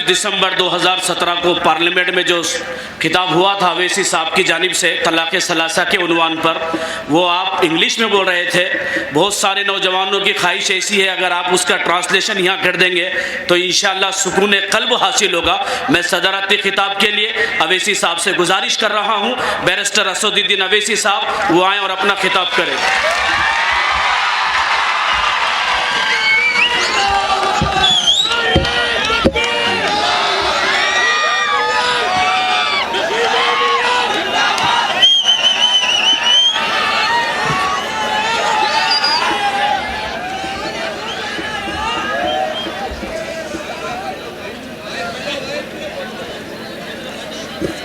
दिसंबर 2017 को पार्लियामेंट में जो खिताब हुआ था अवैसी साहब की जानिब से तलाक़ सलासा के उन्वान पर, वो आप इंग्लिश में बोल रहे थे। बहुत सारे नौजवानों की ख्वाहिश ऐसी है, अगर आप उसका ट्रांसलेशन यहाँ कर देंगे तो इंशाअल्लाह सुकून क़ल्ब हासिल होगा। मैं सदारती खिताब के लिए अवैसी साहब से गुजारिश कर रहा हूँ, बैरिस्टर असदुद्दीन अवैसी साहब वो आएँ और अपना खिताब करें।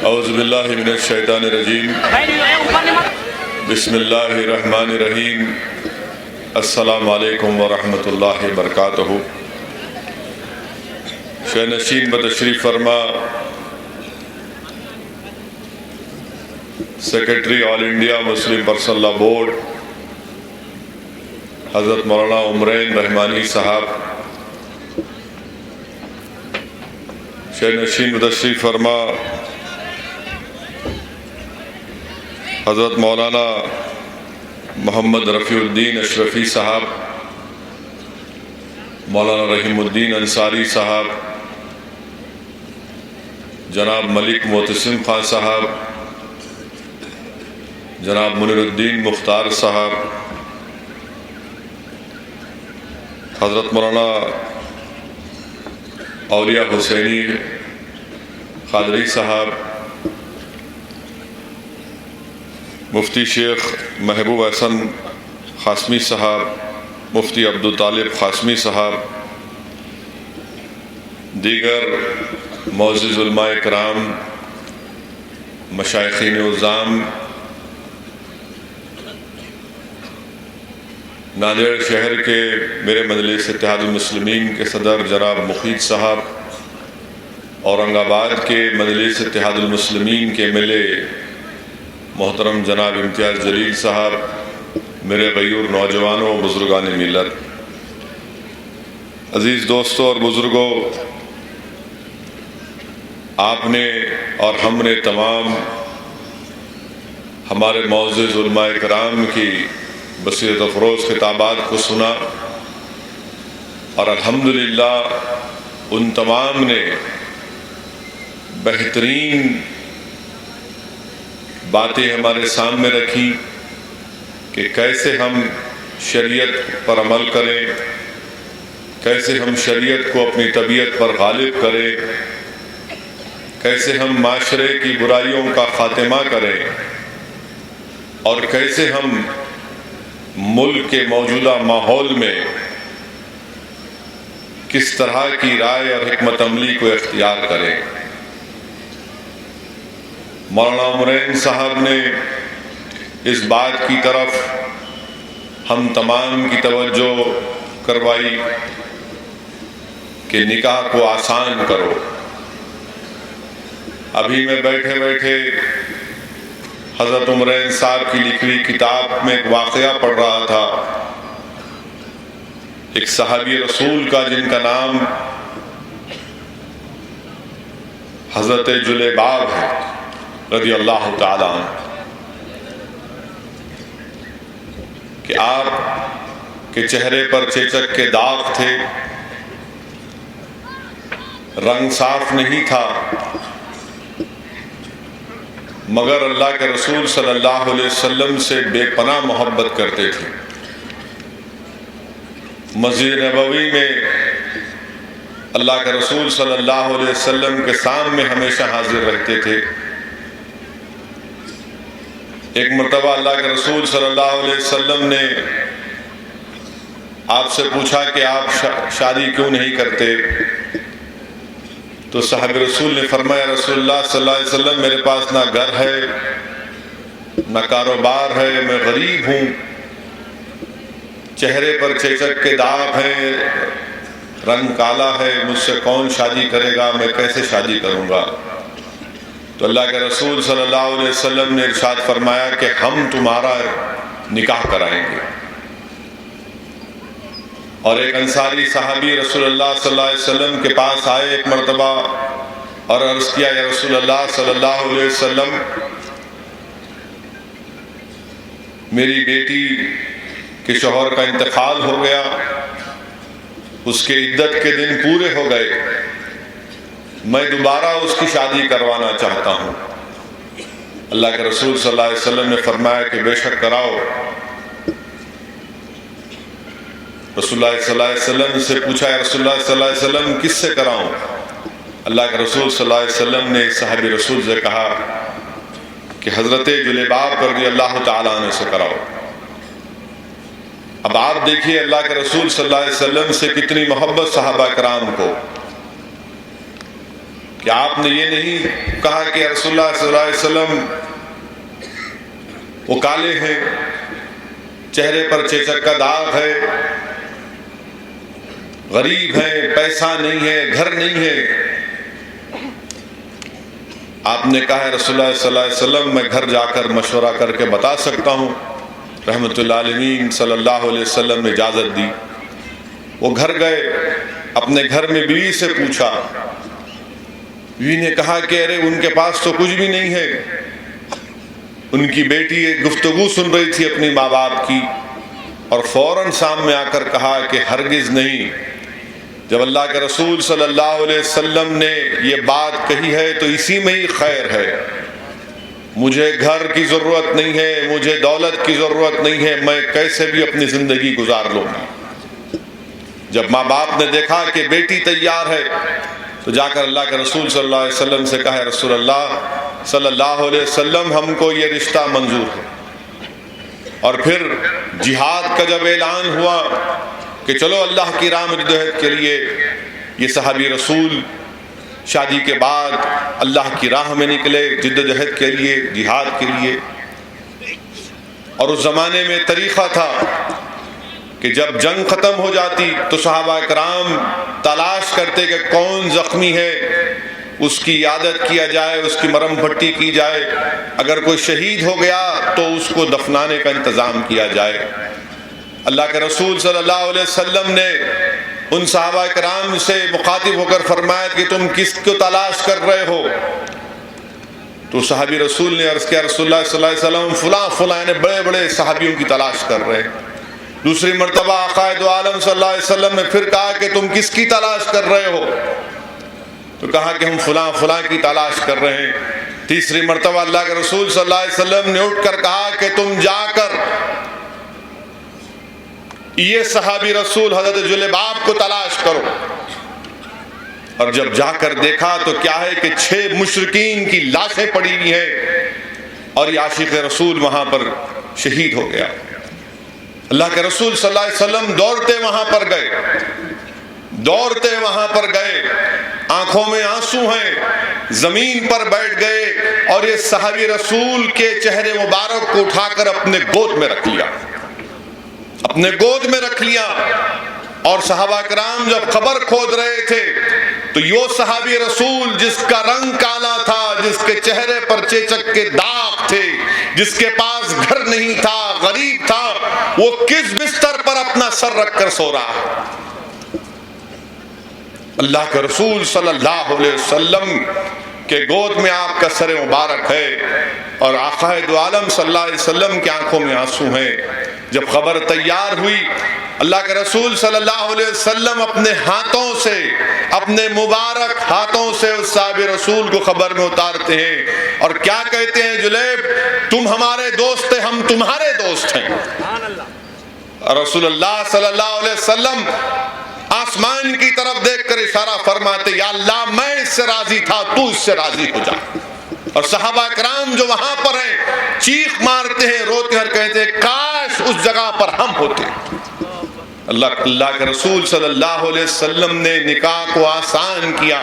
औज़ुबिल्लाहि मिनश्शैतानिर्रजीम बिस्मिल्लाहिर्रहमानिर्रहीम अस्सलामु अलैकुम वरहमतुल्लाहि वबरकातुहू। शहनशीन बतशरीफ़ फरमा secretary all India Muslim personal law board हज़रत मौलाना उमरैन रहमानी साहब, शहनशीन बतशरीफ़ फरमा हज़रत मौलाना मोहम्मद रफ़ीउद्दीन अशरफ़ी साहब, मौलाना रहीमुद्दीन अंसारी साहब, जनाब मलिक मोहतसिम खान साहब, जनाब मुनीरुद्दीन मुख्तार साहब, हज़रत मौलाना औलिया हुसैनी क़ादरी साहब, मुफ्ती शेख महबूब हसन क़ासमी साहब, मुफ्ती अब्दुल तालिब क़ासमी साहब, दीगर मोअज़्ज़िज़ उलमाए किराम, मशाइख़ीन उज़्ज़ाम, नांदेड़ शहर के मेरे मजलिस इत्तेहादुल मुस्लिमीन के सदर जनाब मुखीद साहब, औरंगाबाद के मजलिस इत्तेहादुल मुस्लिमीन के एमएलए मोहतरम जनाब इम्तियाज़ जलील साहब, मेरे गयूर नौजवानों बुज़ुर्गान मिल्लत, अज़ीज़ दोस्तों और बुज़ुर्गों, आपने और हमने तमाम हमारे मुअज़्ज़िज़ उलमाए किराम की बसीरत अफ़रोज़ खिताबात को सुना और अल्हम्दुलिल्लाह उन तमाम ने बेहतरीन बातें हमारे सामने रखी कि कैसे हम शरीयत पर अमल करें, कैसे हम शरीयत को अपनी तबीयत पर गालिब करें, कैसे हम माशरे की बुराइयों का ख़ात्मा करें और कैसे हम मुल्क के मौजूदा माहौल में किस तरह की राय और हिकमत अमली को इख्तियार करें। मौलाना उमरैन साहब ने इस बात की तरफ हम तमाम की तवज्जो करवाई कि निकाह को आसान करो। अभी मैं बैठे बैठे हज़रत उमरैन साहब की लिखी हुई किताब में एक वाक़या पढ़ रहा था। एक सहाबी रसूल का जिनका नाम हज़रत जुलेबाब है रज़ी अल्लाह ताला अन्हु, कि आप के चेहरे पर चेचक के दाग थे, रंग साफ नहीं था, मगर अल्लाह के रसूल सल्लल्लाहु अलैहि वसल्लम से बेपनाह मोहब्बत करते थे। मस्जिद नबवी में अल्लाह के रसूल सल्लल्लाहु अलैहि वसल्लम के सामने हमेशा हाजिर रहते थे। एक मरतबा अल्लाह के रसूल सल्लल्लाहु अलैहि वसल्लम ने आपसे पूछा कि आप शादी क्यों नहीं करते? तो साहब रसूल ने फरमाया, रसूलुल्लाह सल्लल्लाहु अलैहि वसल्लम, मेरे पास ना घर है ना कारोबार है, मैं गरीब हूँ, चेहरे पर चेचक के दाग हैं, रंग काला है, मुझसे कौन शादी करेगा, मैं कैसे शादी करूँगा? तो अल्लाह के रसूल सल्लल्लाहु अलैहि वसल्लम ने इरशाद फरमाया कि हम तुम्हारा निकाह कराएंगे। और एक अंसारी साहबी रसूलुल्लाह सल्लल्लाहु अलैहि वसल्लम के पास आए एक मरतबा और अर्ज़ किया, या रसूलुल्लाह सल्लल्लाहु अलैहि वसल्लम, मेरी बेटी के शौहर का इंतकाल हो गया, उसके इद्दत के दिन पूरे हो गए, मैं दोबारा उसकी शादी करवाना चाहता हूँ। अल्लाह के रसूल सल्लल्लाहु अलैहि वसल्लम ने फरमाया कि बेशक कराओ। रसूलुल्लाह सल्लल्लाहु अलैहि वसल्लम से पूछा, है रसूलुल्लाह सल्लल्लाहु अलैहि वसल्लम किससे कराऊं? अल्लाह के रसूल सल्लल्लाहु अलैहि वसल्लम ने साहबी रसूल से कहा कि हजरत जुलैबाब रज़ियल्लाहु ताला अन्हु से कराओ। अब आप देखिए अल्लाह के रसूल सल्लल्लाहु अलैहि वसल्लम से कितनी मोहब्बत सहाबा कराम को, कि आपने ये नहीं कहा कि रसूलुल्लाह सल्लल्लाहु अलैहि वसल्लम वो काले हैं, चेहरे पर चेचक का दाग है, गरीब है, पैसा नहीं है, घर नहीं है। आपने कहा है रसूलुल्लाह सल्लल्लाहु अलैहि वसल्लम, मैं घर जाकर मशवरा करके बता सकता हूँ। रहमतुल्लाह अलैहि सल्लल्लाहु अलैहि वसल्लम ने इजाज़त दी। वो घर गए, अपने घर में बीवी से पूछा, बीवी ने कहा कि अरे उनके पास तो कुछ भी नहीं है। उनकी बेटी एक गुफ्तगू सुन रही थी अपनी माँ बाप की और फौरन सामने आकर कहा कि हरगिज़ नहीं, जब अल्लाह के रसूल सल्लल्लाहु अलैहि वसल्लम ने ये बात कही है तो इसी में ही खैर है। मुझे घर की ज़रूरत नहीं है, मुझे दौलत की ज़रूरत नहीं है, मैं कैसे भी अपनी ज़िंदगी गुजार लूँगी। जब माँ बाप ने देखा कि बेटी तैयार है तो जाकर अल्लाह के रसूल सल्लल्लाहु अलैहि वसल्लम से कहा, रसूलल्लाह सल्लल्लाहु अलैहि वसल्लम, हमको ये रिश्ता मंजूर है। और फिर जिहाद का जब ऐलान हुआ कि चलो अल्लाह की राह में जदोजहद के लिए, ये सहाबी रसूल शादी के बाद अल्लाह की राह में निकले जदोजहद के लिए, जिहाद के लिए। और उस ज़माने में तरीक़ा था कि जब जंग ख़त्म हो जाती तो सहाबा कराम तलाश करते कि कौन ज़ख्मी है, उसकी इयादत किया जाए, उसकी मरहम पट्टी की जाए, अगर कोई शहीद हो गया तो उसको दफनाने का इंतज़ाम किया जाए। अल्लाह के रसूल सल्लल्लाहु अलैहि वसल्लम ने उन सहाबा कराम से मुखातिब होकर फरमाया कि तुम किसको तलाश कर रहे हो? तो सहाबी रसूल ने अर्ज़ किया, रसूलुल्लाह सल्लल्लाहु अलैहि वसल्लम फुला फुला ने बड़े बड़े सहाबियों की तलाश कर रहे हैं। दूसरी मरतबा आक़ाए दो आलम सल्लल्लाहु अलैहि वसल्लम ने फिर कहा कि तुम किसकी तलाश कर रहे हो? तो कहा कि हम फुला फुला की तलाश कर रहे हैं। तीसरी मरतबा अल्लाह के रसूल सल्लल्लाहु अलैहि वसल्लम ने उठकर कहा कि तुम जाकर ये सहाबी रसूल हज़रत जुलैबाब को तलाश करो। और जब जाकर देखा तो क्या है कि 6 मुशरिकीन की लाशें पड़ी हुई हैं और ये आशिक़ रसूल वहां पर शहीद हो गया। अल्लाह के रसूल सल्लल्लाहु अलैहि वसल्लम दौड़ते वहां पर गए, दौड़ते वहां पर गए, आंखों में आंसू हैं, जमीन पर बैठ गए और ये सहाबी रसूल के चेहरे मुबारक को उठाकर अपने गोद में रख लिया, अपने गोद में रख लिया। और सहाबा कराम जब खबर खोद रहे थे तो यो सहाबी रसूल जिसका रंग काला था, जिसके चेहरे पर चेचक के दाग थे, जिसके पास घर नहीं था, गरीब था, वो किस बिस्तर पर अपना सर रखकर सो रहा है? अल्लाह के रसूल सल्लल्लाहु अलैहि वसल्लम के गोद में आपका सर मुबारक है और आक़ाए दो आलम सल्लल्लाहु अलैहि वसल्लम की आंखों में आंसू हैं। जब खबर तैयार हुई, अल्लाह के रसूल सल्लल्लाहु अलैहि वसल्लम अपने हाथों से, अपने मुबारक हाथों से उस साहिब रसूल को खबर में उतारते हैं और क्या कहते हैं, जुलैब तुम हमारे दोस्त थे, हम तुम्हारे दोस्त हैं। रसूलुल्लाह सल्लल्लाहु अलैहि वसल्लम आसमान की तरफ देखकर इशारा फरमाते, या अल्लाह मैं इससे राजी था, तू इससे राजी हो जा। और सहाबा कराम जो वहां पर हैं चीख मारते हैं, रोते हैं, कहते हैं काश उस जगह पर हम होते। अल्लाह के रसूल सल्लल्लाहु अलैहि वसल्लम ने निकाह को आसान किया,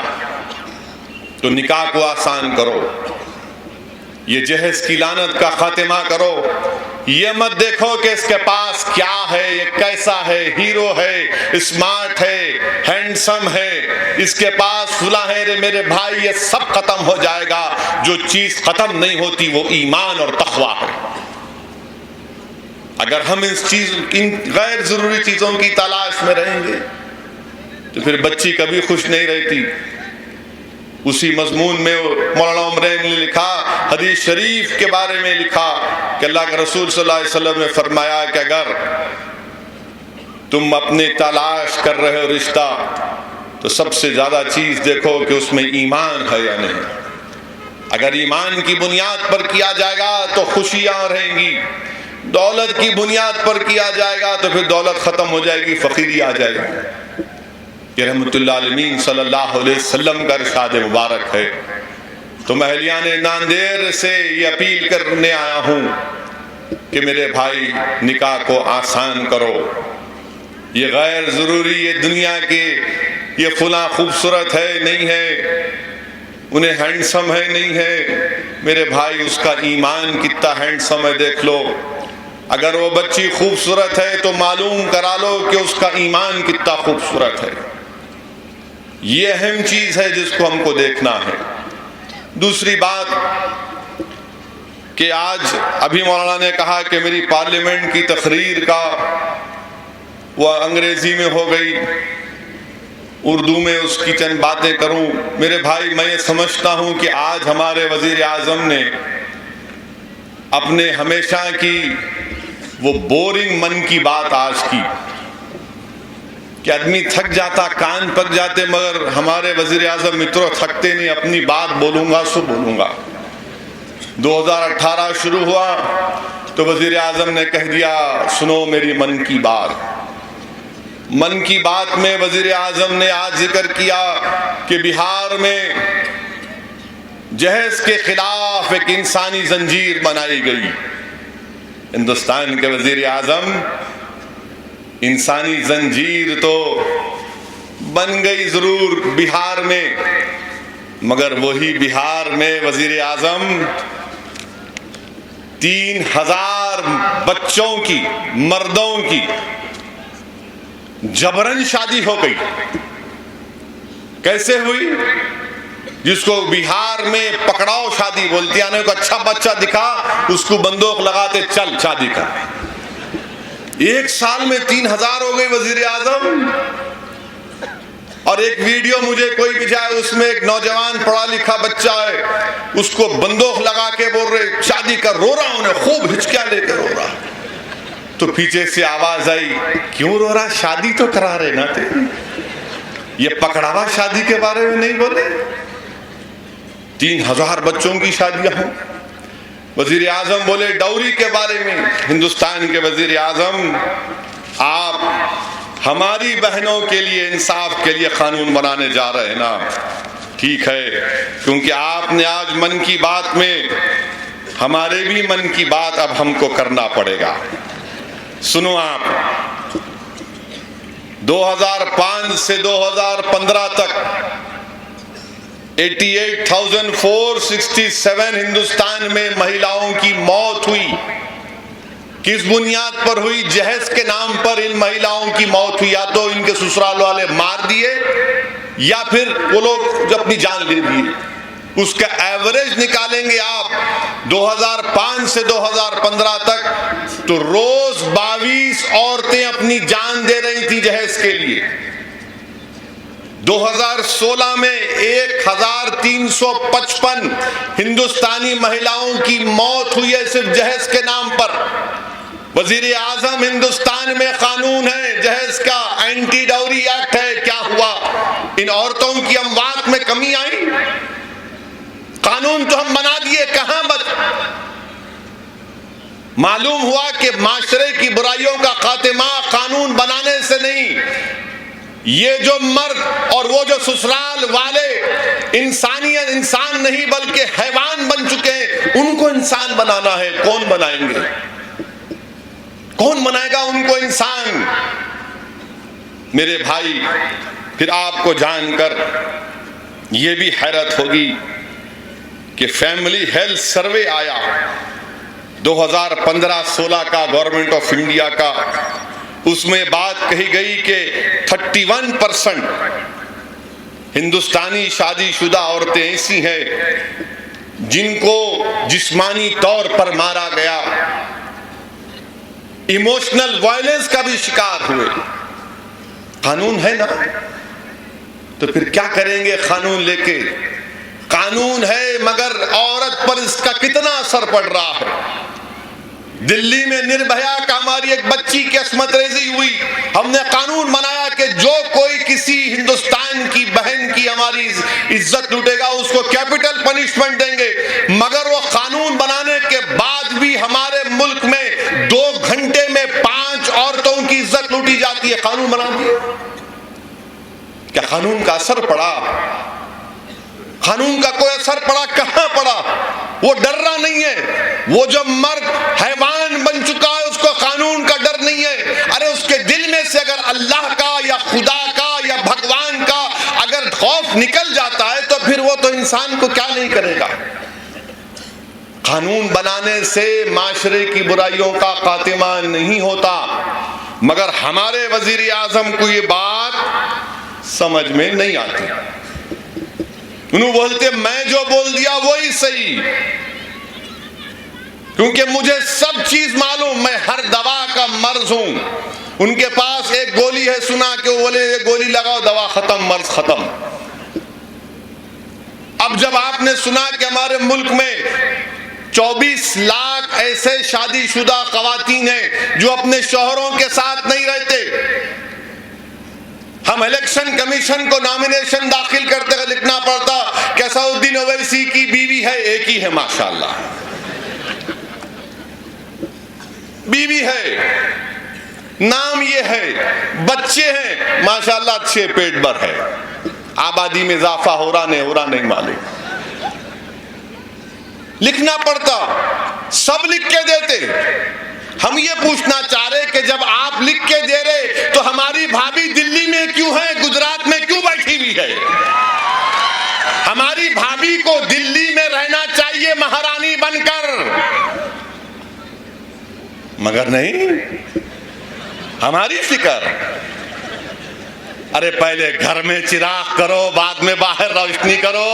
तो निकाह को आसान करो। ये जहेज की लानत का खात्मा करो। ये मत देखो कि इसके पास क्या है, ये कैसा है, हीरो है, स्मार्ट है, हैंडसम है, इसके पास फुला है। रे मेरे भाई, ये सब खत्म हो जाएगा। जो चीज खत्म नहीं होती वो ईमान और तक़वा है। अगर हम इन गैर जरूरी चीजों की तलाश में रहेंगे तो फिर बच्ची कभी खुश नहीं रहती। उसी मजमून में मौलाना उमरैन ने लिखा, हदीस शरीफ के बारे में लिखा कि अल्लाह के रसूल सल्लल्लाहु अलैहि वसल्लम ने फरमाया कि अगर तुम अपने तलाश कर रहे हो रिश्ता, तो सबसे ज्यादा चीज देखो कि उसमें ईमान है या नहीं। अगर ईमान की बुनियाद पर किया जाएगा तो खुशियां रहेंगी। दौलत की बुनियाद पर किया जाएगा तो फिर दौलत खत्म हो जाएगी, फकीरी आ जाएगी। ये रहमतुल्लाह आलमीन सल्लल्लाहु अलैहि वसल्लम का इरशाद मुबारक है। तो महलियान नांदेड़ से ये अपील करने आया हूँ कि मेरे भाई, निकाह को आसान करो। ये गैर जरूरी, ये दुनिया के, ये फुला खूबसूरत है नहीं है, उन्हें हैंडसम है नहीं है, मेरे भाई उसका ईमान कितना हैंडसम है देख लो। अगर वो बच्ची खूबसूरत है तो मालूम करा लो कि उसका ईमान कितना खूबसूरत है। ये अहम चीज है जिसको हमको देखना है। दूसरी बात कि आज अभी मौलाना ने कहा कि मेरी पार्लियामेंट की तकरीर का वह अंग्रेजी में हो गई, उर्दू में उसकी चंद बातें करूं। मेरे भाई, मैं ये समझता हूं कि आज हमारे वजीर आजम ने अपने हमेशा की वो बोरिंग मन की बात आज की कि आदमी थक जाता, कान पक जाते, मगर हमारे वजीर आजम मित्रों थकते नहीं। अपनी बात बोलूंगा सो बोलूंगा। 2018 शुरू हुआ तो वजीर आजम ने कह दिया, सुनो मेरी मन की बात। मन की बात में वजीर आजम ने आज जिक्र किया कि बिहार में जहेज के खिलाफ एक इंसानी जंजीर बनाई गई। हिंदुस्तान के वजीर आजम, इंसानी जंजीर तो बन गई जरूर बिहार में, मगर वही बिहार में वजीर आजम 3000 बच्चों की, मर्दों की जबरन शादी हो गई। कैसे हुई? जिसको बिहार में पकड़ाओ शादी बोलती है, को अच्छा बच्चा दिखा उसको बंदूक लगाते, चल शादी कर। एक साल में 3000 हो गई वजीर आजम। और एक वीडियो मुझे कोई भी जाए, उसमें एक नौजवान पढ़ा लिखा बच्चा है, उसको बंदूक लगा के बोल रहे शादी कर, रो रहा, उन्हें खूब हिचकियां लेकर रो रहा। तो पीछे से आवाज आई, क्यों रो रहा, शादी तो करा रहे ना थे, ये पकड़ावा शादी के बारे में नहीं बोले। 3000 बच्चों की शादियां हों। वजीर आजम बोले डौरी के बारे में, हिंदुस्तान के वजीर आजम आप हमारी बहनों के लिए इंसाफ के लिए कानून बनाने जा रहे हैं ना, ठीक है, क्योंकि आपने आज मन की बात में हमारे भी मन की बात अब हमको करना पड़ेगा। सुनो आप, 2005 से 2015 तक 88,467 हिंदुस्तान में महिलाओं की मौत हुई। किस बुनियाद पर हुई? जहेज के नाम पर इन महिलाओं की मौत हुई। या तो इनके ससुराल वाले मार दिए या फिर वो लोग जो अपनी जान ले दिए। उसका एवरेज निकालेंगे आप 2005 से 2015 तक, तो रोज 22 औरतें अपनी जान दे रही थी जहेज के लिए। 2016 में 1355 हिंदुस्तानी महिलाओं की मौत हुई है सिर्फ जहेज के नाम पर। वजीर आजम, हिंदुस्तान में कानून है जहेज का, एंटी डाउरी एक्ट है, क्या हुआ? इन औरतों की अमवात में कमी आई? कानून तो हम बना दिए, कहां मालूम हुआ कि माशरे की बुराइयों का खात्मा कानून बनाने से नहीं, ये जो मर्द और वो जो ससुराल वाले इंसान नहीं बल्कि हैवान बन चुके हैं, उनको इंसान बनाना है। कौन बनाएंगे? कौन बनाएगा उनको इंसान? मेरे भाई, फिर आपको जानकर ये भी हैरत होगी कि फैमिली हेल्थ सर्वे आया 2015-16 का गवर्नमेंट ऑफ इंडिया का। उसमें बात कही गई कि 31% हिंदुस्तानी शादीशुदा औरतें ऐसी हैं जिनको जिस्मानी तौर पर मारा गया, इमोशनल वायलेंस का भी शिकार हुए। कानून है ना, तो फिर क्या करेंगे कानून लेके? कानून है मगर औरत पर इसका कितना असर पड़ रहा है। दिल्ली में निर्भया का हमारी एक बच्ची की अस्मत रेजी हुई, हमने कानून बनाया कि जो कोई किसी हिंदुस्तान की बहन की हमारी इज्जत लूटेगा उसको कैपिटल पनिशमेंट देंगे। मगर वो कानून बनाने के बाद भी हमारे मुल्क में 2 घंटे में 5 औरतों की इज्जत लूटी जाती है। कानून बना दिए, क्या कानून का असर पड़ा? कानून का कोई असर पड़ा? कहां पड़ा? वो डर रहा नहीं है। वो जो मर्द हैवान बन चुका है उसको कानून का डर नहीं है। अरे उसके दिल में से अगर अल्लाह का या खुदा का या भगवान का अगर खौफ निकल जाता है तो फिर वो तो इंसान को क्या नहीं करेगा। कानून बनाने से माशरे की बुराइयों का खात्मा नहीं होता। मगर हमारे वजीर आजम को ये बात समझ में नहीं आती। उन्होंने बोलते मैं जो बोल दिया वही सही, क्योंकि मुझे सब चीज मालूम, मैं हर दवा का मर्ज हूं। उनके पास एक गोली है, सुना कि वो बोले ये गोली लगाओ दवा खत्म, मर्ज खत्म। अब जब आपने सुना कि हमारे मुल्क में 24 लाख ऐसे शादीशुदा खवातीन हैं जो अपने शौहरों के साथ नहीं रहते, हम इलेक्शन कमीशन को नॉमिनेशन दाखिल करते हुए लिखना पड़ता कि असदुद्दीन ओवैसी की बीवी है, एक ही है माशाल्लाह, बीवी है, नाम ये है, बच्चे हैं माशाल्लाह अच्छे, पेट भर है, आबादी में इजाफा हो रहा नहीं मालूम, लिखना पड़ता। सब लिख के देते। हम ये पूछना चाह रहे कि जब आप लिख के दे रहे तो हमारी भाभी दिल्ली में क्यों है, गुजरात में क्यों बैठी हुई है? हमारी भाभी को दिल्ली में रहना चाहिए महारानी बनकर, मगर नहीं, हमारी फिक्र। अरे पहले घर में चिराग करो, बाद में बाहर रोशनी करो।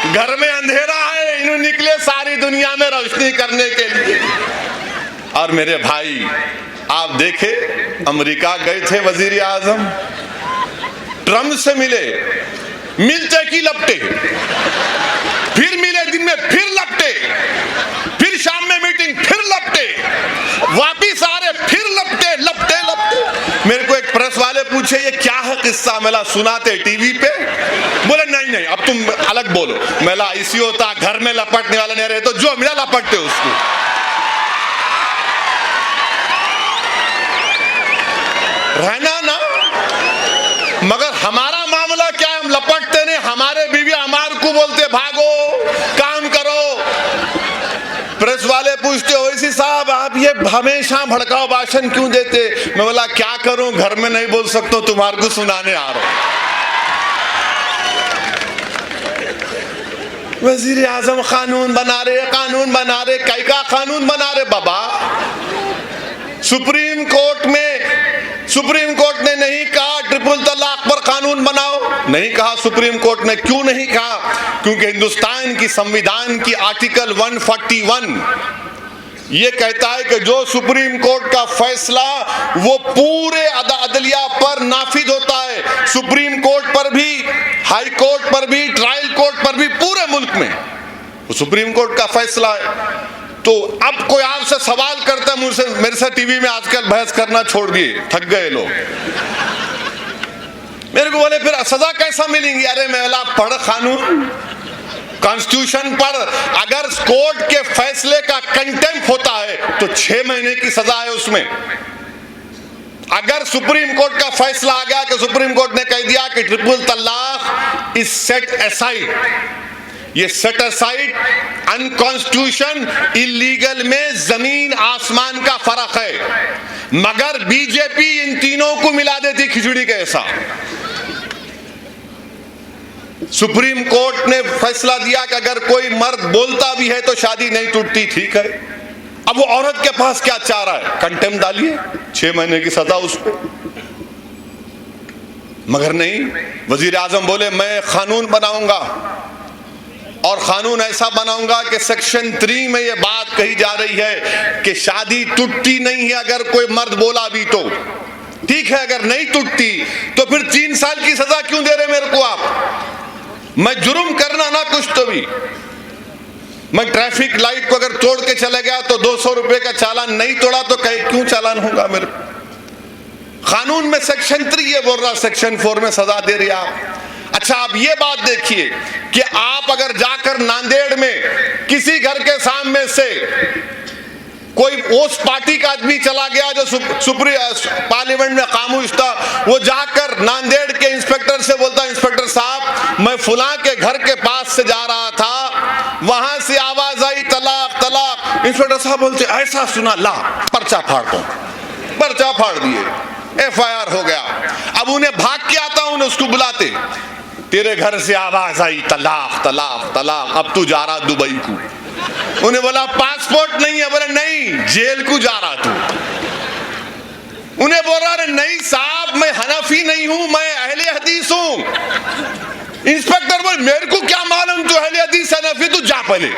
घर में अंधेरा है, इन्हों निकले सारी दुनिया में रोशनी करने के लिए। और मेरे भाई आप देखे, अमेरिका गए थे वजीर आजम, ट्रम्प से मिले, मिलते की लपटे, फिर मिले दिन में फिर लपटे, फिर शाम में मीटिंग फिर लपटे, वापिस आ रहे फिर लपटे लपटे लपटे। मेरे को एक प्रेस वाले पूछे ये क्या है किस्सा, मेला सुनाते टीवी पे? बोले नहीं अब तुम अलग बोलो। मेला ऐसी होता, घर में लपटने वाला नहीं रहे तो जो मिला लपटते उसको। रहना ना, मगर हमारा मामला क्या है, हम लपटते नहीं। हमारे बीवी हमारे को बोलते भागो काम करो। प्रेस वाले पूछते ओवैसी साहब आप ये हमेशा भड़काऊ भाषण क्यों देते? मैं बोला क्या करूं, घर में नहीं बोल सकता, तुम्हारे को सुनाने आ रहा हूं। वजीर आजम कानून बना रहे, कई का कानून बना रहे बाबा? सुप्रीम कोर्ट ने नहीं कहा ट्रिपल तलाक पर कानून बनाओ, नहीं कहा सुप्रीम कोर्ट ने। क्यों नहीं कहा? क्योंकि हिंदुस्तान की संविधान की आर्टिकल 141 ये कहता है कि जो सुप्रीम कोर्ट का फैसला वो पूरे अदलिया पर नाफिज होता है। सुप्रीम कोर्ट पर भी, हाई कोर्ट पर भी, ट्रायल कोर्ट पर भी, पूरे मुल्क में वो सुप्रीम कोर्ट का फैसला है। तो अब कोई आपसे सवाल करता है मुझसे, मेरे से टीवी में आजकल बहस करना छोड़ दिए, थक गए लोग। मेरे को बोले फिर सजा कैसा मिलेंगी? अरे मेला पढ़ कानून, कॉन्स्टिट्यूशन पर। अगर कोर्ट के फैसले का कंटेम्प्ट होता है तो 6 महीने की सजा है उसमें। अगर सुप्रीम कोर्ट का फैसला आ गया कि सुप्रीम कोर्ट ने कह दिया कि ट्रिपल तलाक इज सेट असाइड, ये सेट असाइड अनकॉन्स्टिट्यूशन इलीगल में जमीन आसमान का फर्क है। मगर बीजेपी इन तीनों को मिला देती खिचड़ी के ऐसा। सुप्रीम कोर्ट ने फैसला दिया कि अगर कोई मर्द बोलता भी है तो शादी नहीं टूटती, ठीक है। अब वो औरत के पास क्या चाह रहा है, कंटेम्प्ट डालिए, 6 महीने की सजा उसको। मगर नहीं, वजीर आजम बोले मैं कानून बनाऊंगा और कानून ऐसा बनाऊंगा कि सेक्शन 3 में ये बात कही जा रही है कि शादी टूटती नहीं है अगर कोई मर्द बोला भी तो, ठीक है। अगर नहीं टूटती तो फिर 3 साल की सजा क्यों दे रहे मेरे को आप? मैं जुर्म करना ना कुछ तो भी, मैं ट्रैफिक लाइट को अगर तोड़ के चले गया तो 200 रुपए का चालान, नहीं तोड़ा तो क्यों चालान होगा मेरे? कानून में सेक्शन 3 ये बोल रहा, सेक्शन 4 में सजा दे रही आप। अच्छा, आप ये बात देखिए कि आप अगर जाकर नांदेड़ में किसी घर के सामने से कोई उस पार्टी का आदमी चला गया जो पार्लियामेंट में खामोश था, वो जाकर नांदेड़ के इंस्पेक्टर से बोलता, इंस्पेक्टर साहब मैं फुला के घर के पास से जा रहा था, वहां से आवाज आई तलाक तलाक। इंस्पेक्टर साहब बोलते ऐसा सुना, ला पर्चा फाड़ दो, पर्चा फाड़ दिए, FIR हो गया। अब उन्हें भाग के आता, उन्हें उसको बुलाते, तेरे घर से आवाज आई तलाक तलाक तलाक, अब तू जा रहा दुबई को। उन्हें बोला पासपोर्ट नहीं है, बोले नहीं जेल को जा रहा तू। उन्हें बोला अरे नहीं साहब मैं हनफी नहीं हूं, मैं अहले हदीस हूं। इंस्पेक्टर बोले मेरे को क्या मालूम तू अहले हदीस हनफी, तू जा पहले,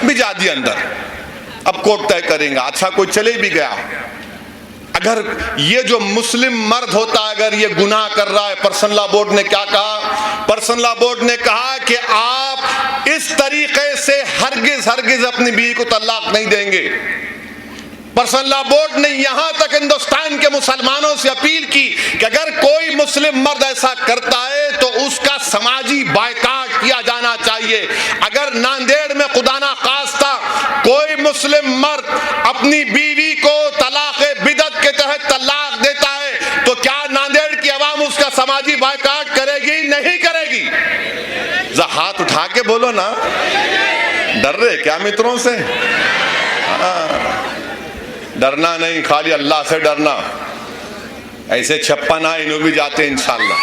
भिजा दिया अंदर, अब कोर्ट तय करेंगे। अच्छा, कोई चले भी गया, अगर ये जो मुस्लिम मर्द होता है अगर ये गुनाह कर रहा है, पर्सनल लॉ बोर्ड ने क्या कहा? पर्सनल लॉ बोर्ड ने कहा कि आप इस तरीके से हरगिज हरगिज अपनी बीवी को तलाक नहीं देंगे। पर्सनल लॉ बोर्ड ने यहां तक हिंदुस्तान के मुसलमानों से अपील की कि अगर कोई मुस्लिम मर्द ऐसा करता है तो उसका समाजी बायकाट किया जाना चाहिए। अगर नांदेड़ में खुदा ना खास्ता कोई मुस्लिम मर्द अपनी बीवी को तलाक बिदअत के तहत तलाक देता है तो क्या नांदेड़ की आवाम उसका समाजी बायकाट करेगी? नहीं करेगी। हाथ उठा के बोलो ना, डर रहे क्या मित्रों से? डरना नहीं, खाली अल्लाह से डरना। ऐसे 56 इन्हों भी जाते इंशाल्लाह।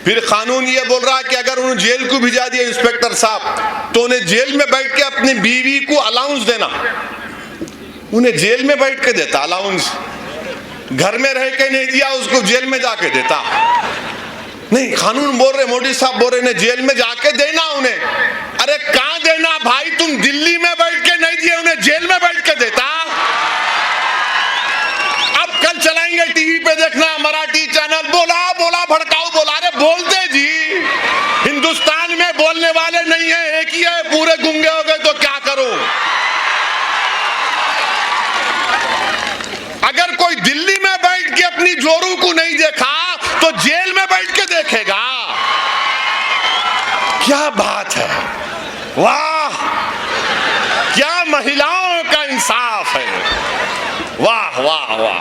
फिर कानून ये बोल रहा है कि अगर उन्हें जेल को भिजा दिया इंस्पेक्टर साहब तो उन्हें जेल में बैठ के अपनी बीवी को अलाउंस देना। उन्हें जेल में बैठ के देता अलाउंस, घर में रह के नहीं दिया, उसको जेल में जाके देता। नहीं, कानून बोल रहे, मोदी साहब बोल रहे ने जेल में जाके देना उन्हें। अरे कहां देना भाई? तुम दिल्ली में बैठ के नहीं दिए, उन्हें जेल में बैठ के देता। अब कल चलाएंगे टीवी पे, देखना मराठी चैनल, बोला बोला भड़काऊ बोला। अरे बोलते जी, हिंदुस्तान में बोलने वाले नहीं है, एक ही है, पूरे गुंगे हो गए तो क्या करो? अगर कोई दिल्ली में बैठ के अपनी जोरू को नहीं देखा तो जेल में बैठ के देखेगा। क्या बात है, वाह क्या महिलाओं का इंसाफ है, वाह वाह वाह,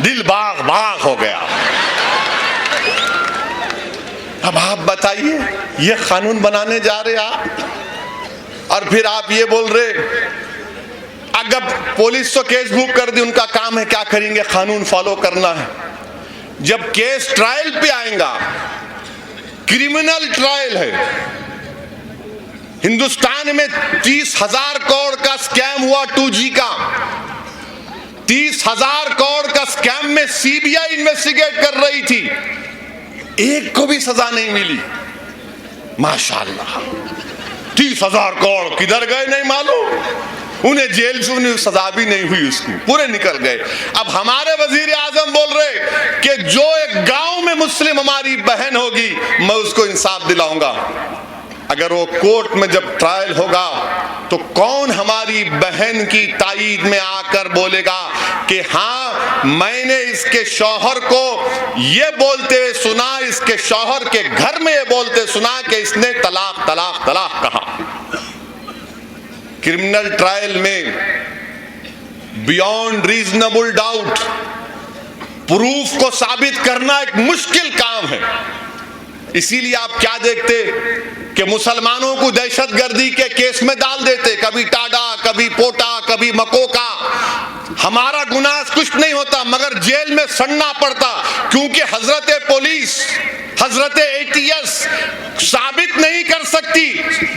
दिल बाग बाग हो गया। अब आप बताइए, ये कानून बनाने जा रहे आप और फिर आप ये बोल रहे अगर पुलिस तो केस बुक कर दी, उनका काम है, क्या करेंगे? कानून फॉलो करना है। जब केस ट्रायल पे आएगा, क्रिमिनल ट्रायल है, हिंदुस्तान में 30,000 करोड़ का स्कैम हुआ 2G का। 30,000 करोड़ का स्कैम में CBI इन्वेस्टिगेट कर रही थी, एक को भी सजा नहीं मिली। माशाअल्लाह, 30,000 करोड़ किधर गए नहीं मालूम। उन्हें जेल से उन्हें सजा भी नहीं हुई, उसकी पूरे निकल गए। अब हमारे वजीर आजम बोल रहे कि जो एक गांव में मुस्लिम हमारी बहन होगी मैं उसको इंसाफ दिलाऊंगा। अगर वो कोर्ट में जब ट्रायल होगा तो कौन हमारी बहन की ताईद में आकर बोलेगा कि हाँ मैंने इसके शौहर को ये बोलते हुए सुना, इसके शौहर के घर में ये बोलते सुना कि इसने तलाक तलाक तलाक कहा। क्रिमिनल ट्रायल में बियॉन्ड रीजनेबल डाउट प्रूफ को साबित करना एक मुश्किल काम है। इसीलिए आप क्या देखते कि मुसलमानों को दहशतगर्दी के केस में डाल देते, कभी टाडा, कभी पोटा, कभी मकोका, हमारा गुनाह कुछ नहीं होता, मगर जेल में सड़ना पड़ता, क्योंकि हजरत पुलिस, हजरत ATS साबित नहीं कर सकती,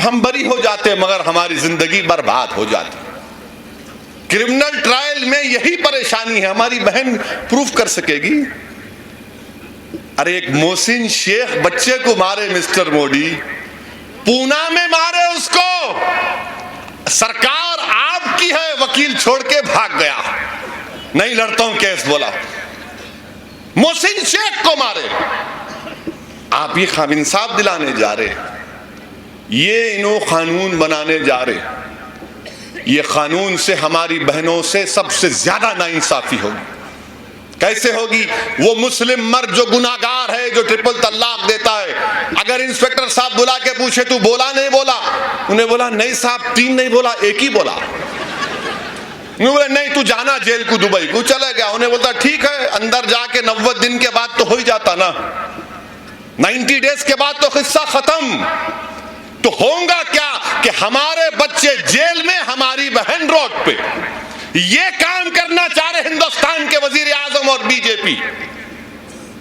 हम बरी हो जाते मगर हमारी जिंदगी बर्बाद हो जाती। क्रिमिनल ट्रायल में यही परेशानी है। हमारी बहन प्रूफ कर सकेगी। अरे एक मोहसिन शेख बच्चे को मारे मिस्टर मोदी, पूना में मारे उसको, सरकार आपकी है, वकील छोड़ के भाग गया, नहीं लड़ता हूं केस बोला, मोहसिन शेख को मारे। आप ये इंसाफ दिलाने जा रहे, ये इन्हों कानून बनाने जा रहे, ये कानून से हमारी बहनों से सबसे ज्यादा नाइंसाफी होगी। कैसे होगी? वो मुस्लिम मर्द जो गुनाहगार है, जो ट्रिपल तलाक देता है, अगर इंस्पेक्टर साहब बुला के पूछे तू बोला नहीं बोला, उन्हें बोला नहीं साहब 3 नहीं बोला, 1 ही बोला। बोले नहीं तू जाना जेल को, दुबई को चला गया। उन्हें बोलता ठीक है, अंदर जाके 90 दिन के बाद तो हो ही जाता ना, 90 डेज के बाद तो किस्सा खत्म। तो होगा क्या कि हमारे बच्चे जेल में, हमारी बहन रोड पे। ये काम करना चाह रहे हिंदुस्तान के वजीर आजम और बीजेपी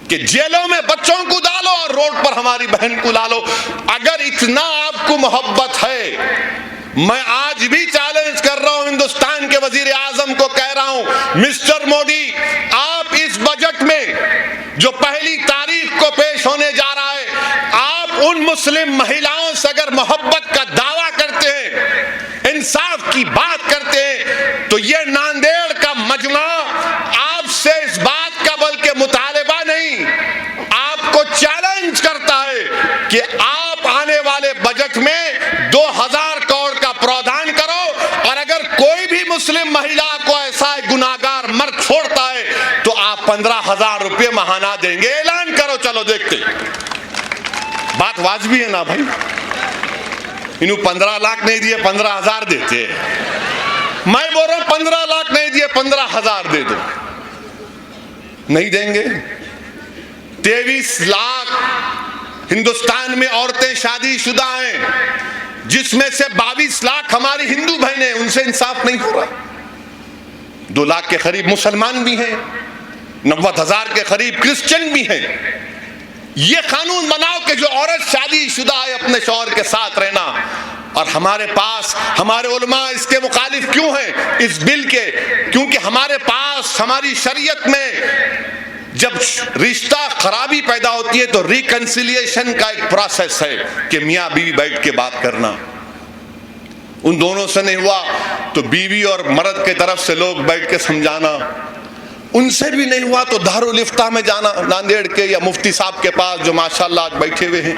कि जेलों में बच्चों को डालो और रोड पर हमारी बहन को डालो। अगर इतना आपको मोहब्बत है, मैं आज भी चैलेंज कर रहा हूं हिंदुस्तान के वजीर आजम को, कह रहा हूं मिस्टर मोदी, आप इस बजट में जो 1 तारीख को पेश होने जा रहा है, आप उन मुस्लिम महिलाओं से अगर मोहब्बत का दावा करते हैं, इंसाफ की बात करते हैं, तो ये नांदेड़ का मजमा आपसे इस बात का बल्कि मुतालिबा नहीं, आपको चैलेंज करता है कि आप आने वाले बजट में 2000 करोड़ का प्रावधान करो, और अगर कोई भी मुस्लिम महिला को ऐसा गुनाहगार मर्द छोड़ता है तो आप 15,000 रुपये महाना देंगे। ऐलान करो, चलो देखते। बात वाजिबी है ना भाई? इन्हों 15 लाख नहीं दिए, 15,000 देते। मैं बोल रहा हूं 15 लाख नहीं दिए, 15,000 दे दो। नहीं देंगे। 23 लाख हिंदुस्तान में औरतें शादीशुदा हैं, जिसमें से 22 लाख हमारी हिंदू बहनें, उनसे इंसाफ नहीं हो रहा। 2 लाख के करीब मुसलमान भी हैं, 90,000 के करीब क्रिश्चियन भी हैं। ये कानून बनाओ कि जो औरत शादीशुदा है अपने शौहर के साथ रहना। और हमारे पास हमारे उलमा इसके मुखालिफ क्यों हैं इस बिल के? क्योंकि हमारे पास हमारी शरीयत में जब रिश्ता खराबी पैदा होती है तो रिकंसिलिएशन का एक प्रोसेस है कि मियाँ बीवी बैठ के बात करना। उन दोनों से नहीं हुआ तो बीवी और मर्द के तरफ से लोग बैठ के समझाना। उनसे भी नहीं हुआ तो दारुल इफ्ता में जाना, नांदेड़ के या मुफ्ती साहब के पास जो माशाल्लाह आज बैठे हुए हैं,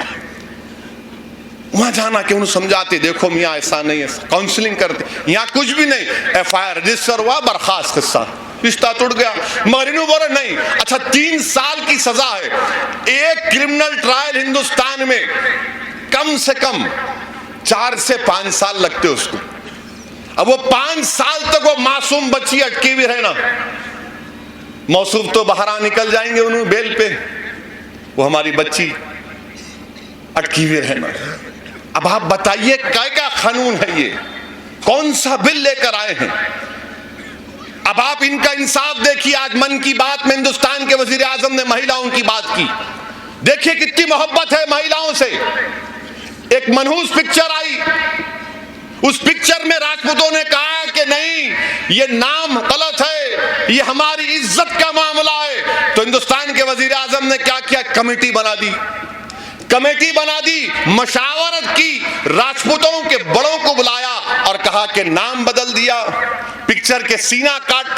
वहां जाना कि उन्हें समझाते, देखो मियाँ ऐसा नहीं है, काउंसलिंग करते। यहाँ कुछ भी नहीं, FIR रजिस्टर हुआ, बर्खास्त, किस्सा रिश्ता टूट गया। मगर इन्हों बोले नहीं, अच्छा 3 साल की सजा है। एक क्रिमिनल ट्रायल हिंदुस्तान में कम से कम 4 से 5 साल लगते उसको। अब वो 5 साल तक वो मासूम बच्ची अटकी भी रहना, मौसूफ तो बाहर निकल जाएंगे उन्होंने बेल पे, वो हमारी बच्ची अटकी हुई रहना। अब आप बताइए क्या कानून है ये? कौन सा बिल लेकर आए हैं? अब आप इनका इंसाफ देखिए। आज मन की बात में हिंदुस्तान के वजीर आजम ने महिलाओं की बात की। देखिए कितनी मोहब्बत है महिलाओं से। एक मनहूस पिक्चर आई, उस पिक्चर में राजपूतों ने कहा कि नहीं ये नाम गलत है, ये हमारी इज्जत का मामला है। तो हिंदुस्तान के वजीर आजम ने क्या किया? कमेटी बना दी, मशावरत की, राजपूतों के बड़ों को बुलाया और कहा कि नाम बदल दिया, पिक्चर के सीना कट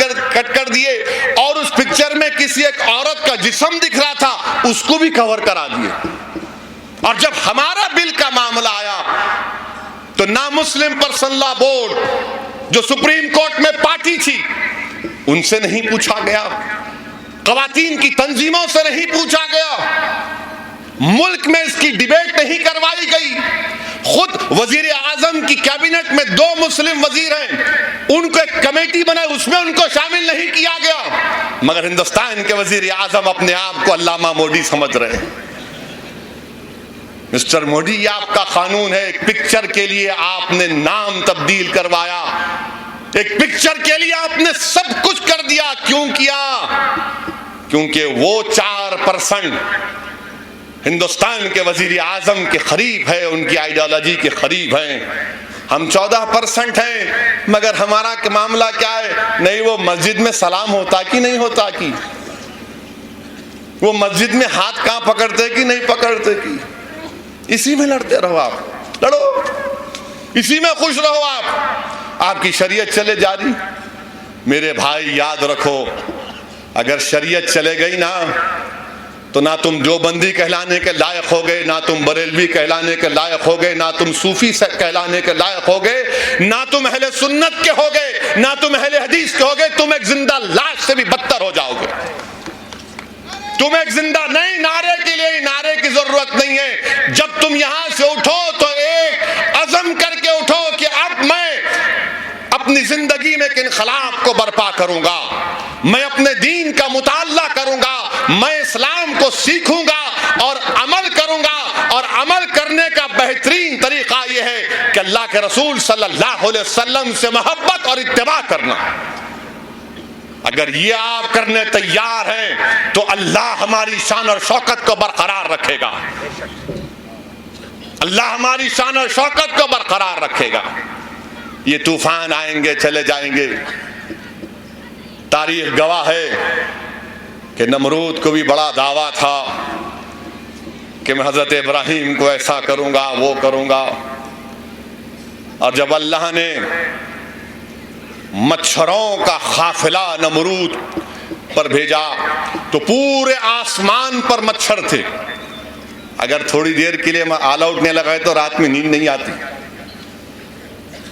कर दिए, और उस पिक्चर में किसी एक औरत का जिस्म दिख रहा था उसको भी कवर करा दिए। और जब हमारा बिल का मामला आया तो ना मुस्लिम पर्सनल लॉ बोर्ड जो सुप्रीम कोर्ट में पार्टी थी उनसे नहीं पूछा गया, ख्वातीन की तंजीमों से नहीं पूछा गया, मुल्क में इसकी डिबेट नहीं करवाई गई। खुद वजीर आजम की कैबिनेट में 2 मुस्लिम वजीर हैं, उनको एक कमेटी बनाई, उसमें उनको शामिल नहीं किया गया। मगर हिंदुस्तान के वजीर आजम अपने आप को अल्लामा मोदी समझ रहे हैं। मिस्टर मोदी, ये आपका कानून है। एक पिक्चर के लिए आपने नाम तब्दील करवाया, एक पिक्चर के लिए आपने सब कुछ कर दिया। क्यों किया? क्योंकि वो 4% हिंदुस्तान के वजीर आजम के करीब है, उनकी आइडियोलॉजी के करीब हैं। हम 14% हैं, मगर हमारा मामला क्या है? नहीं, वो मस्जिद में सलाम होता कि नहीं होता कि, वो मस्जिद में हाथ कहां पकड़ते कि नहीं पकड़ते कि, इसी में लड़ते रहो आप, लड़ो, इसी में खुश रहो आप, आपकी शरीयत चले जारी। मेरे भाई याद रखो, अगर शरीयत चले गई ना तो ना तुम देवबंदी कहलाने के लायक हो गए, ना तुम बरेलवी कहलाने के लायक हो गए, ना तुम सूफी कहलाने के लायक हो गए, ना तुम अहले सुन्नत के हो गए, ना तुम अहले हदीस के हो गए। तुम एक जिंदा लाश से भी बदतर हो जाओगे। तुम एक जिंदा, नहीं, नारे के लिए नारे की जरूरत नहीं है। जब तुम यहां से उठो तो एक अज़म करके उठो कि अब मैं अपनी जिंदगी में एक इनकलाब को बर्पा करूंगा, मैं अपने दीन का मुताल्ला करूंगा, मैं इस्लाम को सीखूंगा और अमल करूंगा। और अमल करने का बेहतरीन तरीका यह है कि अल्लाह के रसूल सल्लल्लाहु अलैहि वसल्लम से मोहब्बत और इत्तिबा करना। अगर ये आप करने तैयार हैं तो अल्लाह हमारी शान और शौकत को बरकरार रखेगा, अल्लाह हमारी शान और शौकत को बरकरार रखेगा। ये तूफान आएंगे चले जाएंगे। तारीख गवाह है कि नमरूद को भी बड़ा दावा था कि मैं हजरत इब्राहिम को ऐसा करूंगा, वो करूंगा। और जब अल्लाह ने मच्छरों का काफिला नमरूद पर भेजा तो पूरे आसमान पर मच्छर थे। अगर थोड़ी देर के लिए आला उठने लगाए तो रात में नींद नहीं आती।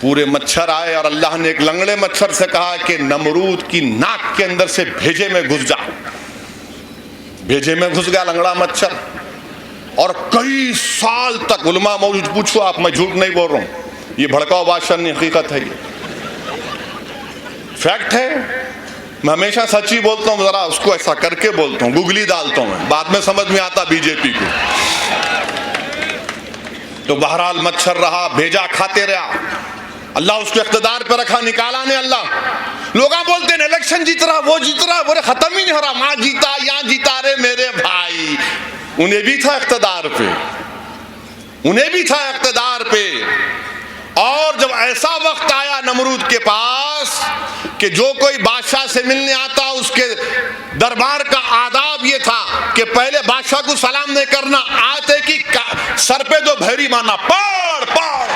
पूरे मच्छर आए और अल्लाह ने एक लंगड़े मच्छर से कहा कि नमरूद की नाक के अंदर से भेजे में घुस जा। भेजे में घुस गया लंगड़ा मच्छर और कई साल तक, उलमा मौजूद, पूछो आप, मैं झूठ नहीं बोल रहा हूं, ये भड़काऊ बादशाह नहीं, हकीकत है, ये फैक्ट है। मैं हमेशा सच ही बोलता हूं, जरा उसको ऐसा करके बोलता हूं, गुगली डालता हूं, बाद में समझ में आता बीजेपी को। तो बहरहाल मच्छर रहा, भेजा खाते रहा, अल्लाह उसको इख्तिदार पे रखा, निकाला ने अल्लाह। लोग बोलते हैं इलेक्शन जीत रहा, वो जीत रहा, बोले खत्म ही नहीं हो रहा, वहां जीता यहाँ जीता। रे मेरे भाई, उन्हें भी था इख्तिदार पे, उन्हें भी था इख्तिदार पे। और जब ऐसा वक्त आया नमरूद के पास कि जो कोई बादशाह से मिलने आता उसके दरबार का आदाब ये था कि पहले बादशाह को सलाम नहीं करना, आते कि सर पे दो भैरी मारना, पड़ पड़,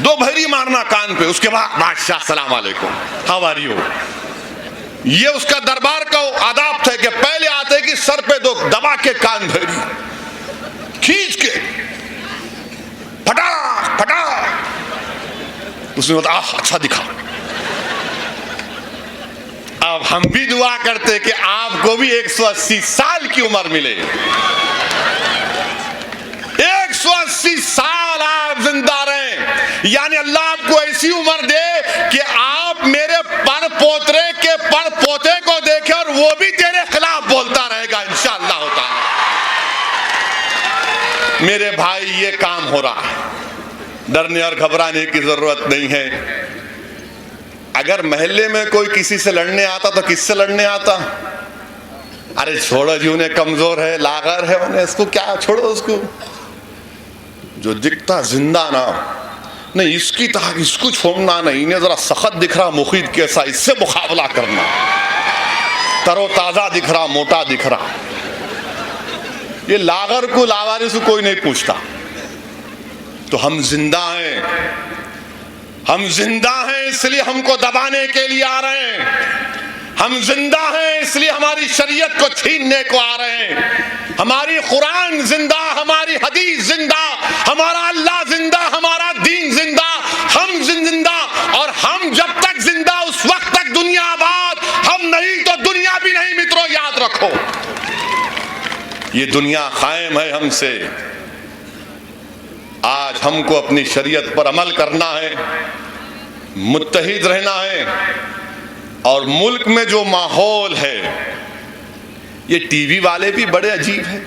दो भैरी मारना कान पे, उसके बाद बादशाह सलाम अलैकुम, हाउ आर यू। ये उसका दरबार का आदाब था कि पहले आते कि सर पे दो दबा के कान भैरी, खींच के फटा फटा, उसने बोला अच्छा दिखा। अब हम भी दुआ करते कि आपको भी 180 साल की उम्र मिले, 180 साल आप जिंदा रहें, यानी अल्लाह आपको ऐसी उम्र दे कि आप मेरे पर पोतरे के पर पोते को देखे और वो भी तेरे खिलाफ बोलता रहेगा इंशाअल्लाह ताला। मेरे भाई, ये काम हो रहा है, डरने और घबराने की जरूरत नहीं है। अगर मोहल्ले में कोई किसी से लड़ने आता तो किससे लड़ने आता? अरे छोड़ो जी, उन्हें कमजोर है, लागर है, उन्हें इसको क्या, छोड़ो उसको। जो दिखता जिंदा ना, नहीं इसकी तरह इसको छोड़ना नहीं, इन्हें जरा सख्त दिख रहा मुखीद कैसा, इससे मुकाबला करना, तरोताजा दिख रहा, मोटा दिख रहा। ये लागर को लावारिस को कोई नहीं पूछता। तो हम जिंदा हैं, हम जिंदा हैं इसलिए हमको दबाने के लिए आ रहे हैं, हम जिंदा हैं इसलिए हमारी शरीयत को छीनने को आ रहे हैं। हमारी कुरान जिंदा, हमारी हदीस जिंदा, हमारा अल्लाह जिंदा, हमारा दीन जिंदा, हम जिंदा। और हम जब तक जिंदा उस वक्त तक दुनिया आबाद, हम नहीं तो दुनिया भी नहीं। मित्रों याद रखो, ये दुनिया कायम है हमसे। आज हमको अपनी शरीयत पर अमल करना है, मुत्तहिद रहना है। और मुल्क में जो माहौल है, ये टीवी वाले भी बड़े अजीब हैं।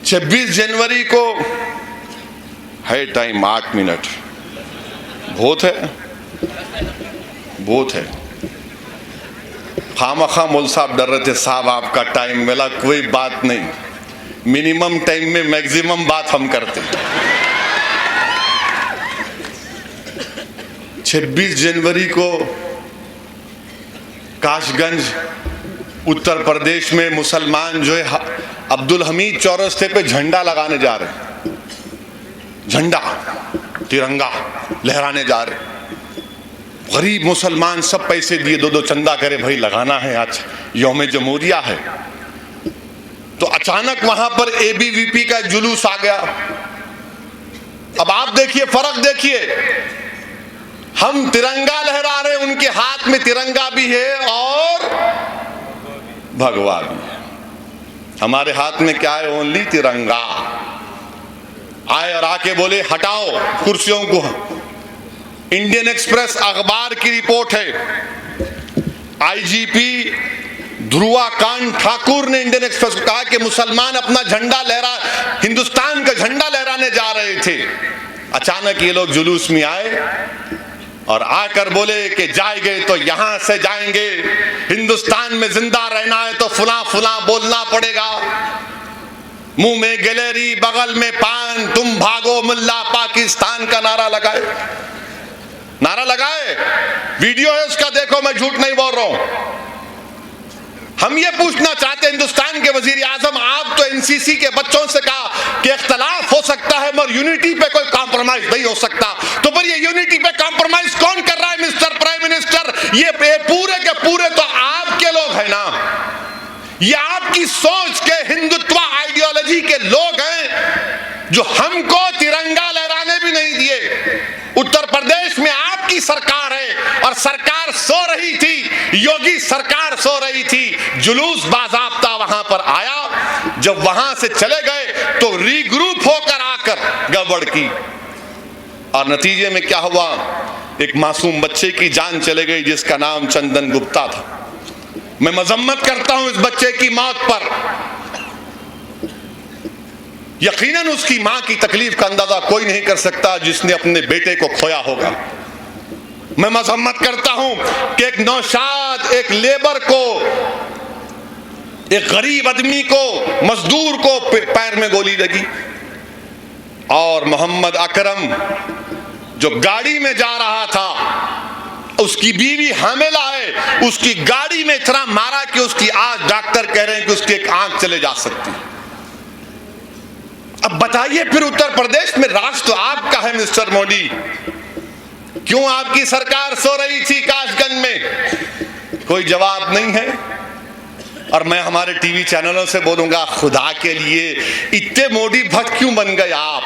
26 जनवरी को है टाइम 8 मिनट, बहुत है, बहुत है। खामखा मौल साहब डर रहे थे, साहब आपका टाइम मिला, कोई बात नहीं, मिनिमम टाइम में मैक्सिमम बात हम करते। 26 जनवरी को काशगंज उत्तर प्रदेश में मुसलमान जो है अब्दुल हमीद चौरस्ते पे झंडा लगाने जा रहे हैं, झंडा तिरंगा लहराने जा रहे। गरीब मुसलमान सब पैसे दिए, दो चंदा करे, भाई लगाना है, आज यौम जमहूरिया है। तो अचानक वहां पर एबीवीपी का जुलूस आ गया। अब आप देखिए, फर्क देखिए, हम तिरंगा लहरा रहे, उनके हाथ में तिरंगा भी है और भगवा भी है। हमारे हाथ में क्या है? ओनली तिरंगा। आए और आके बोले हटाओ कुर्सियों को। इंडियन एक्सप्रेस अखबार की रिपोर्ट है, आईजीपी ध्रुवाकांत ठाकुर ने इंडियन एक्सप्रेस को कहा कि मुसलमान अपना झंडा लहरा, हिंदुस्तान का झंडा लहराने जा रहे थे। अचानक ये लोग जुलूस में आए और आकर बोले कि जाएंगे तो यहां से जाएंगे, हिंदुस्तान में जिंदा रहना है तो फुला फुला बोलना पड़ेगा, मुंह में गैलरी बगल में पान, तुम भागो मुल्ला पाकिस्तान का नारा लगाए। नारा लगाए, वीडियो है उसका, देखो, मैं झूठ नहीं बोल रहा हूं। हम ये पूछना चाहते हैं हिंदुस्तान के वजीर आजम, आप तो एनसीसी के बच्चों से कहा कि इख्तलाफ हो सकता है मगर यूनिटी पे कोई कॉम्प्रोमाइज नहीं हो सकता, तो पर ये यूनिटी पे कॉम्प्रोमाइज कौन कर रहा है मिस्टर प्राइम मिनिस्टर? ये पूरे के पूरे तो आपके लोग हैं ना, ये आपकी सोच के हिंदुत्व आइडियोलॉजी के लोग हैं जो हमको तिरंगा लहराने भी नहीं दिए। उत्तर प्रदेश में आपकी सरकार है और सरकार सो रही थी, योगी सरकार सो रही थी, जुलूस बाज़ाब्ता वहां पर आया। जब वहां से चले गए तो रीग्रुप होकर आकर गड़बड़ की और नतीजे में क्या हुआ? एक मासूम बच्चे की जान चले गई जिसका नाम चंदन गुप्ता था। मैं मजम्मत करता हूं इस बच्चे की मौत पर। यकीनन उसकी मां की तकलीफ का अंदाजा कोई नहीं कर सकता जिसने अपने बेटे को खोया होगा। मैं मजम्मत करता हूं कि एक नौशाद, एक लेबर को, एक गरीब आदमी को, मजदूर को पैर में गोली लगी और मोहम्मद अकरम जो गाड़ी में जा रहा था, उसकी बीवी हामिला है, उसकी गाड़ी में इतना मारा कि उसकी आज डॉक्टर कह रहे हैं कि उसकी एक आंख चले जा सकती है। अब बताइए फिर उत्तर प्रदेश में राज तो आपका है मिस्टर मोदी, क्यों आपकी सरकार सो रही थी काशगंज में? कोई जवाब नहीं है। और मैं हमारे टीवी चैनलों से बोलूंगा, खुदा के लिए इतने मोदी भक्त क्यों बन गए आप?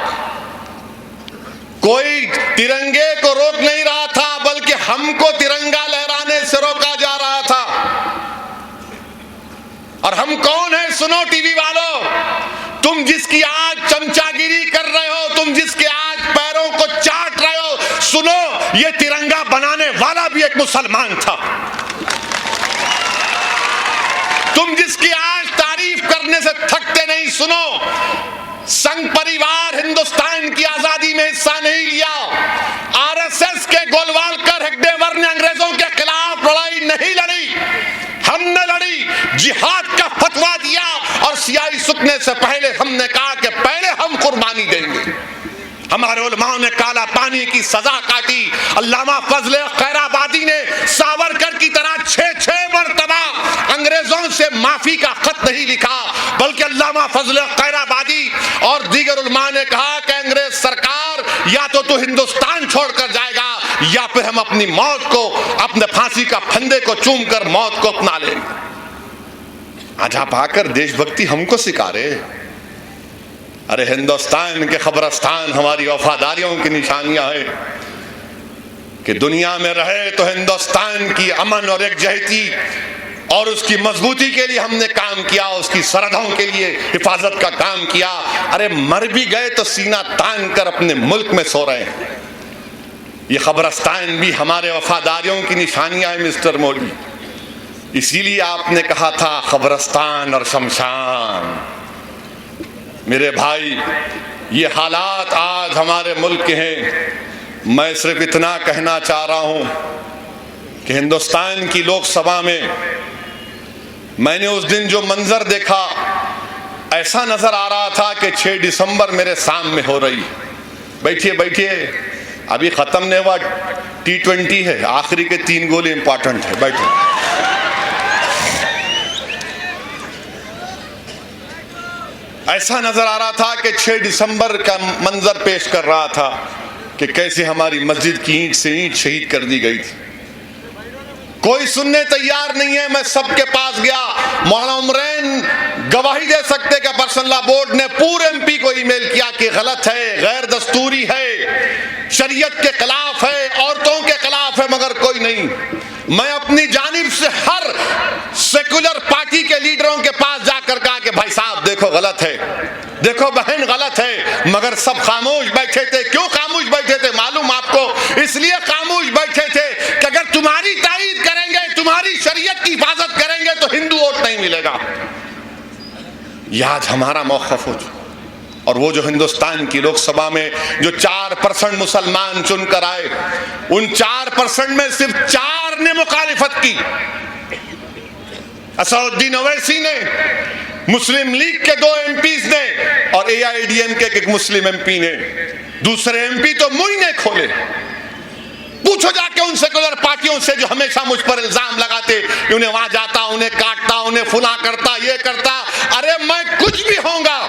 कोई तिरंगे को रोक नहीं रहा था, बल्कि हमको तिरंगा लहराने से रोका जा रहा था। और हम कौन है? सुनो टीवी वालों, तुम जिसकी आज चमचागिरी कर रहे हो, तुम जिसके आज पैरों को चाट रहे हो, सुनो, ये तिरंगा बनाने वाला भी एक मुसलमान था। तुम जिसकी आज तारीफ करने से थकते नहीं, सुनो, संघ परिवार हिंदुस्तान की आजादी में हिस्सा नहीं लिया, आरएसएस के गोलवालकर हेगडेवर ने अंग्रेजों के खिलाफ लड़ाई नहीं लड़ी, हमने लड़ी, जिहाद का फतवा दिया और सियाही सूखने से पहले हमने कहा कि पहले हम कुर्बानी देंगे। हमारे उलमाओं ने काला पानी की सजा काटी। अल्लामा फजले खैराबादी ने सावरकर की तरह 6-6 मरतबा अंग्रेजों से माफी का खत नहीं लिखा, बल्कि अल्लामा फजले खैराबादी और दीगर उलमा ने कहा कि अंग्रेज सरकार या तो हिंदुस्तान छोड़कर जाएगा या फिर हम अपनी मौत को, अपने फांसी का फंदे को चूम कर मौत को अपना लेंगे। आज आप आकर देशभक्ति हमको सिखा रहे। अरे हिंदुस्तान के खबरस्तान हमारी वफादारियों की निशानियां हैं कि दुनिया में रहे तो हिंदुस्तान की अमन और एकजहती और उसकी मजबूती के लिए हमने काम किया, उसकी सरहदों के लिए हिफाजत का काम किया। अरे मर भी गए तो सीना तान कर अपने मुल्क में सो रहे हैं। ये खबरस्तान भी हमारे वफादारियों की निशानियां हैं मिस्टर मोदी। इसीलिए आपने कहा था खबरस्तान और शमशान। मेरे भाई, ये हालात आज हमारे मुल्क के हैं। मैं सिर्फ इतना कहना चाह रहा हूं कि हिंदुस्तान की लोकसभा में मैंने उस दिन जो मंजर देखा, ऐसा नजर आ रहा था कि 6 दिसंबर मेरे सामने हो रही। बैठिए बैठिए, अभी खत्म नहीं हुआ, T20 है, आखिरी के 3 गोले इंपॉर्टेंट है, बैठिए। ऐसा नजर आ रहा था कि 6 दिसंबर का मंजर पेश कर रहा था कि कैसे हमारी मस्जिद की ईंट से ईंट शहीद कर दी गई थी। कोई सुनने तैयार नहीं है। मैं सबके पास गया, मौलाना उमरैन गवाही दे सकते कि पर्सनल लॉ बोर्ड ने पूरे MP को ईमेल किया कि गलत है, गैर दस्तूरी है, शरीयत के खिलाफ है, औरतों के खिलाफ है, मगर कोई नहीं। मैं अपनी जानिब से हर सेकुलर पार्टी के लीडरों के पास जाकर कहा कि भाई साहब देखो गलत है, देखो बहन गलत है, मगर सब खामोश बैठे थे। क्यों खामोश बैठे थे मालूम आपको? इसलिए खामोश बैठे थे कि अगर तुम्हारी तायीद करेंगे, तुम्हारी शरीयत की हिफाजत करेंगे तो हिंदू वोट नहीं मिलेगा। यह आज हमारा मौक़िफ़ हो। और वो जो हिंदुस्तान की लोकसभा में जो 4% मुसलमान चुनकर आए, उन 4% में सिर्फ 4 ने मुखालिफत की। असदुद्दीन ओवैसी ने, मुस्लिम लीग के 2 MPs ने और AIADMK के एक मुस्लिम MP ने। दूसरे MP तो मुंह ने खोले। पूछो जाके उन सेकुलर पार्टियों से जो हमेशा मुझ पर इल्जाम लगाते कि उन्हें वहां जाता, उन्हें काटता, उन्हें फुला करता, ये करता। अरे मैं कुछ भी होऊंगा,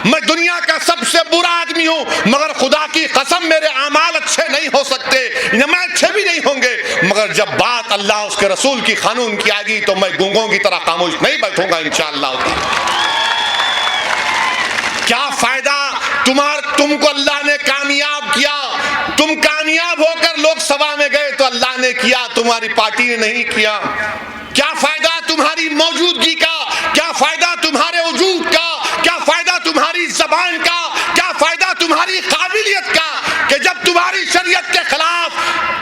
मैं दुनिया का सबसे बुरा आदमी हूं, मगर खुदा की कसम मेरे आमाल अच्छे नहीं हो सकते, मैं अच्छे भी नहीं होंगे, मगर जब बात अल्लाह उसके रसूल की कानून की आएगी तो मैं गूंगों की तरह खामोश नहीं बैठूंगा इंशाअल्लाह। क्या फायदा तुमको अल्लाह ने कामयाब किया, तुम कामयाब होकर लोकसभा में गए तो अल्लाह ने किया, तुम्हारी पार्टी ने नहीं किया। क्या फायदा तुम्हारी मौजूदगी का, क्या फायदा तुम्हारे वजूद का, क्या फायदा तुम्हारी जबान का, क्या फायदा तुम्हारी काबिलियत का कि जब तुम्हारी शरीयत के खिलाफ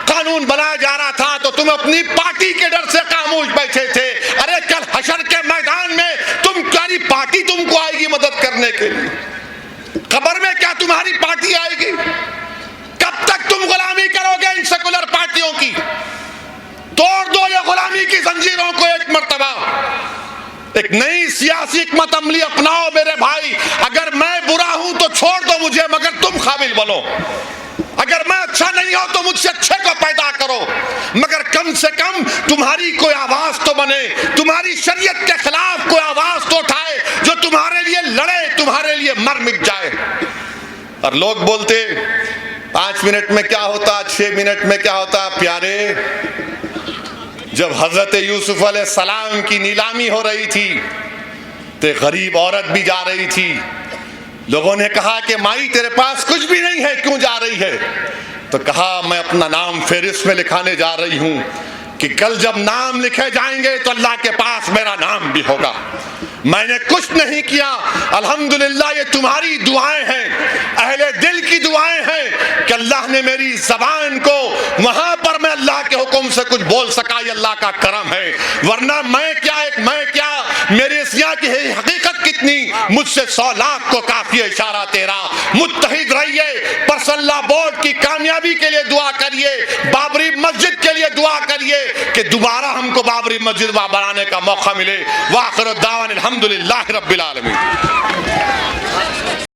कानून बनाया जा रहा था तो तुम अपनी पार्टी के डर से खामोश बैठे थे। अरे कल हशर के मैदान में तुम्हारी पार्टी तुमको आएगी मदद करने के लिए, खबर में क्या तुम्हारी पार्टी आएगी? कब तक तुम गुलामी करोगे इन सेकुलर पार्टियों की? तोड़ दो ये गुलामी की जंजीरों को एक मर्तबा। एक नई सियासी हिकमत अमली अपनाओ मेरे भाई। अगर मैं बुरा हूं तो छोड़ दो मुझे, मगर तुम काबिल बनो। अगर मैं अच्छा नहीं हूं तो मुझसे अच्छे को पैदा करो, मगर कम से कम तुम्हारी कोई आवाज तो बने, तुम्हारी शरीयत के खिलाफ कोई आवाज तो उठाए जो तुम्हारे लिए लड़े, तुम्हारे लिए मर मिट जाए। और लोग बोलते 5 मिनट में क्या होता, 6 मिनट में क्या होता। प्यारे, जब हजरत यूसुफ अलैहिस्सलाम की नीलामी हो रही थी तो गरीब औरत भी जा रही थी। लोगों ने कहा कि माई तेरे पास कुछ भी नहीं है, क्यों जा रही है? तो कहा मैं अपना नाम फेरिस्त में लिखाने जा रही हूं कि कल जब नाम लिखे जाएंगे तो अल्लाह के पास मेरा नाम भी होगा। मैंने कुछ नहीं किया, अल्हम्दुलिल्लाह ये तुम्हारी दुआएं हैं, अहले दिल की दुआएं हैं कि अल्लाह ने मेरी जबान को वहां पर मैं अल्लाह के हुक्म से कुछ बोल सका, ये अल्लाह का करम है। वरना मैं क्या, एक मैं क्या, मेरी इस यहाँ की हकीकत कितनी, मुझसे 100 लाख को काफी है इशारा तेरा। मुत्तहिद रहिए, पर्सनल लॉ बोर्ड की कामयाबी के लिए दुआ करिए, बाबरी मस्जिद के लिए दुआ करिए कि दोबारा हमको बाबरी मस्जिद बनाने का मौका मिले। वाखिर दावान अल्हम्दुलिल्लाह रब्बिल आलमीन।